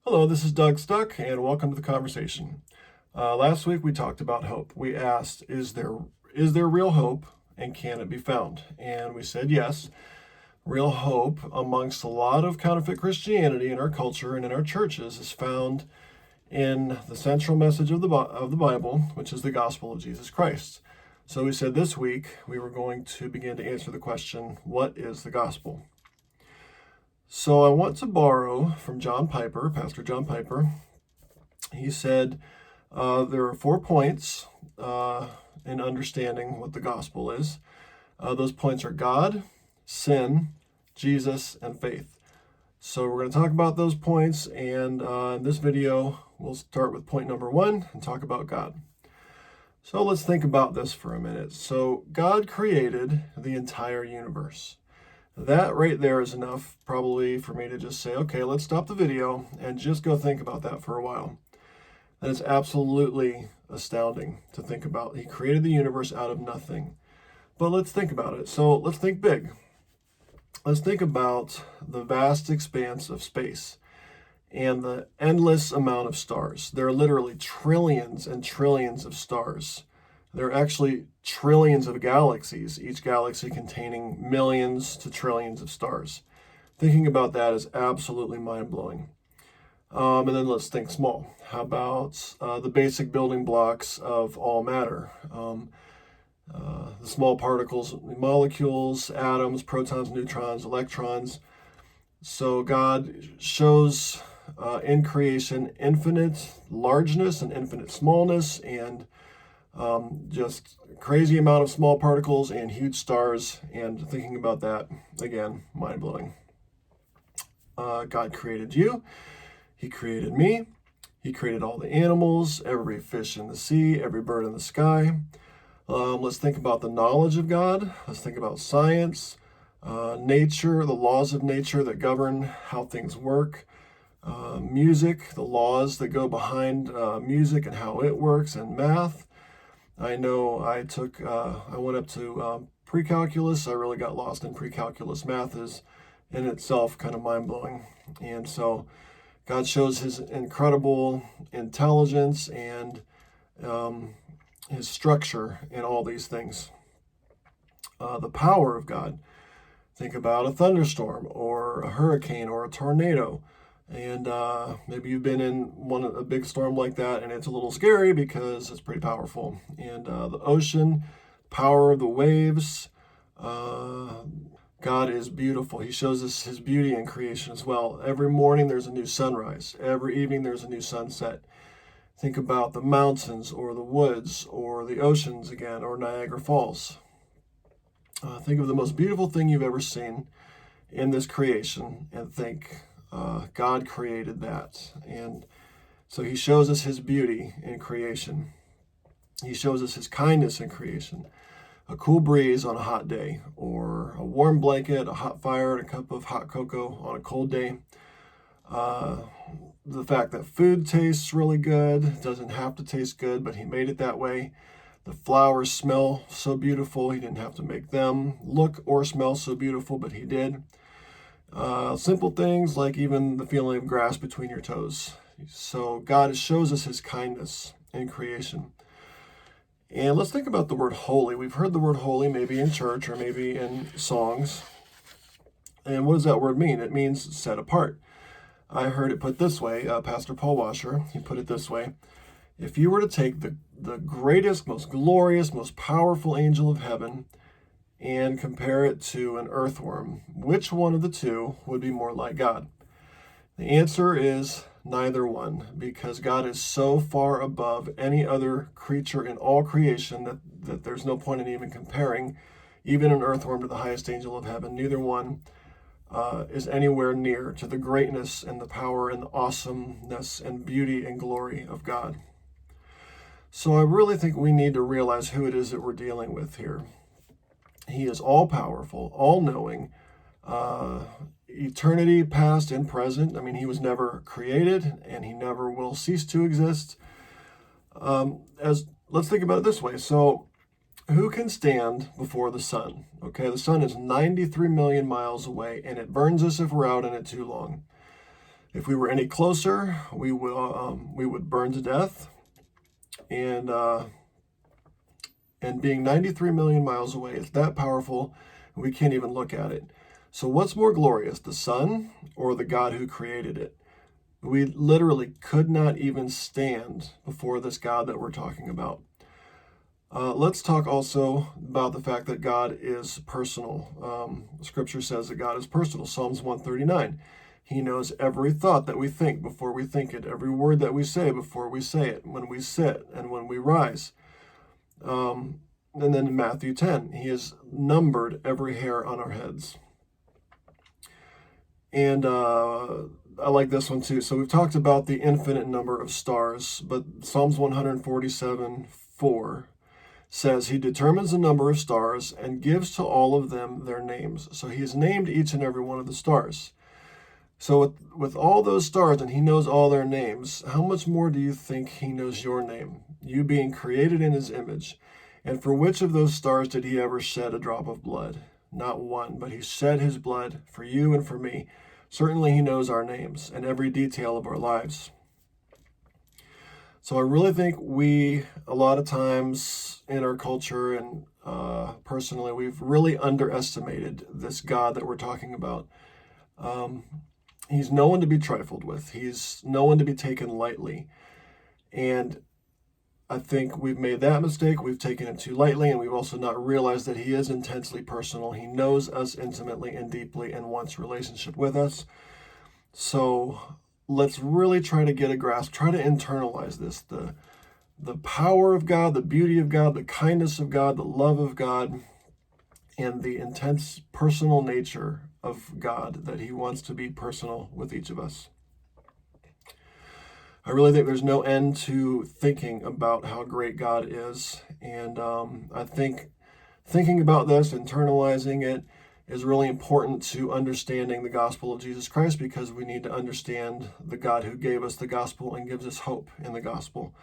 Hello, this is Doug Stuck, and welcome to the conversation. Last week we talked about hope. We asked, is there real hope, and can it be found? And we said yes. Real hope amongst a lot of counterfeit Christianity in our culture and in our churches is found in the central message of the Bible, which is the gospel of Jesus Christ. So we said this week we were going to begin to answer the question, what is the gospel? So I want to borrow from John Piper, Pastor John Piper. He said there are 4 points in understanding what the gospel is. Those points are God, sin, Jesus, and faith. So we're going to talk about those points, and in this video, we'll start with point number 1 and talk about God. So let's think about this for a minute. So God created the entire universe. That right there is enough probably for me to just say, okay, let's stop the video and just go think about that for a while. That is absolutely astounding to think about. He created the universe out of nothing. But let's think about it. So let's think big. Let's think about the vast expanse of space and the endless amount of stars. There are literally trillions and trillions of stars. There are actually trillions of galaxies, each galaxy containing millions to trillions of stars. Thinking about that is absolutely mind-blowing. And then let's think small. How about the basic building blocks of all matter? The small particles, molecules, atoms, protons, neutrons, electrons. So God shows in creation infinite largeness and infinite smallness, and just crazy amount of small particles and huge stars. And thinking about that, again, mind-blowing. God created you. He created me. He created all the animals, every fish in the sea, every bird in the sky. Let's think about the knowledge of God. Let's think about science, nature, the laws of nature that govern how things work, music, the laws that go behind music and how it works, and math. I know I went up to pre-calculus. I really got lost in pre-calculus. Math is in itself kind of mind-blowing. And so God shows his incredible intelligence and his structure in all these things. The power of God. Think about a thunderstorm or a hurricane or a tornado. And maybe you've been in a big storm like that, and it's a little scary because it's pretty powerful. And the ocean, power of the waves. God is beautiful. He shows us his beauty in creation as well. Every morning there's a new sunrise. Every evening there's a new sunset. Think about the mountains or the woods or the oceans again, or Niagara Falls. Think of the most beautiful thing you've ever seen in this creation and think, God created that. And so he shows us his beauty in creation. He shows us his kindness in creation. A cool breeze on a hot day, or a warm blanket, a hot fire, and a cup of hot cocoa on a cold day. The fact that food tastes really good. It doesn't have to taste good, but he made it that way. The flowers smell so beautiful. He didn't have to make them look or smell so beautiful, but he did. Simple things like even the feeling of grass between your toes. So God shows us his kindness in creation. And let's think about the word holy. We've heard the word holy maybe in church or maybe in songs. And what does that word mean? It means set apart. I heard it put this way, Pastor Paul Washer, he put it this way. If you were to take the greatest, most glorious, most powerful angel of heaven and compare it to an earthworm, which one of the two would be more like God? The answer is neither one, because God is so far above any other creature in all creation that there's no point in even comparing even an earthworm to the highest angel of heaven. Neither one is anywhere near to the greatness and the power and the awesomeness and beauty and glory of God. So I really think we need to realize who it is that we're dealing with here. He is all-powerful, all-knowing, eternity past and present. I mean, he was never created, and he never will cease to exist. Let's think about it this way. So who can stand before the sun? Okay, the sun is 93 million miles away, and it burns us if we're out in it too long. If we were any closer, we would burn to death. And being 93 million miles away is that powerful, we can't even look at it. So what's more glorious, the sun or the God who created it? We literally could not even stand before this God that we're talking about. Let's talk also about the fact that God is personal. Scripture says that God is personal. Psalms 139. He knows every thought that we think before we think it, every word that we say before we say it, when we sit and when we rise. And then in Matthew 10, he has numbered every hair on our heads. And I like this one too. So we've talked about the infinite number of stars, but Psalms 147:4 says he determines the number of stars and gives to all of them their names. So he has named each and every one of the stars. So with all those stars, and he knows all their names, how much more do you think he knows your name, you being created in his image? And for which of those stars did he ever shed a drop of blood? Not one, but he shed his blood for you and for me. Certainly he knows our names and every detail of our lives. So I really think a lot of times in our culture and personally, we've really underestimated this God that we're talking about. He's no one to be trifled with. He's no one to be taken lightly. And I think we've made that mistake. We've taken it too lightly, and we've also not realized that he is intensely personal. He knows us intimately and deeply and wants relationship with us. So let's really try to get a grasp, try to internalize this, the power of God, the beauty of God, the kindness of God, the love of God, and the intense personal nature of God, that he wants to be personal with each of us. I really think there's no end to thinking about how great God is. And I think thinking about this, internalizing it, is really important to understanding the gospel of Jesus Christ, because we need to understand the God who gave us the gospel and gives us hope in the gospel.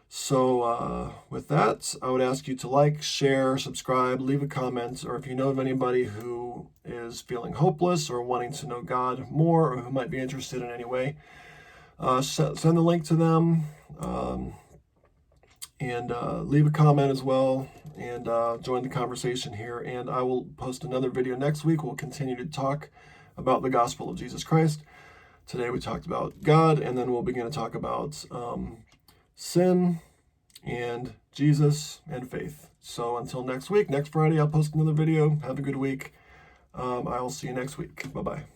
So with that, I would ask you to like, share, subscribe, leave a comment, or if you know of anybody who is feeling hopeless or wanting to know God more, or who might be interested in any way, send the link to them, and leave a comment as well, and join the conversation here. And I will post another video next week. We'll continue to talk about the gospel of Jesus Christ. Today we talked about God, and then we'll begin to talk about sin and Jesus and faith. So until next week, next Friday, I'll post another video. Have a good week. I will see you next week. Bye-bye.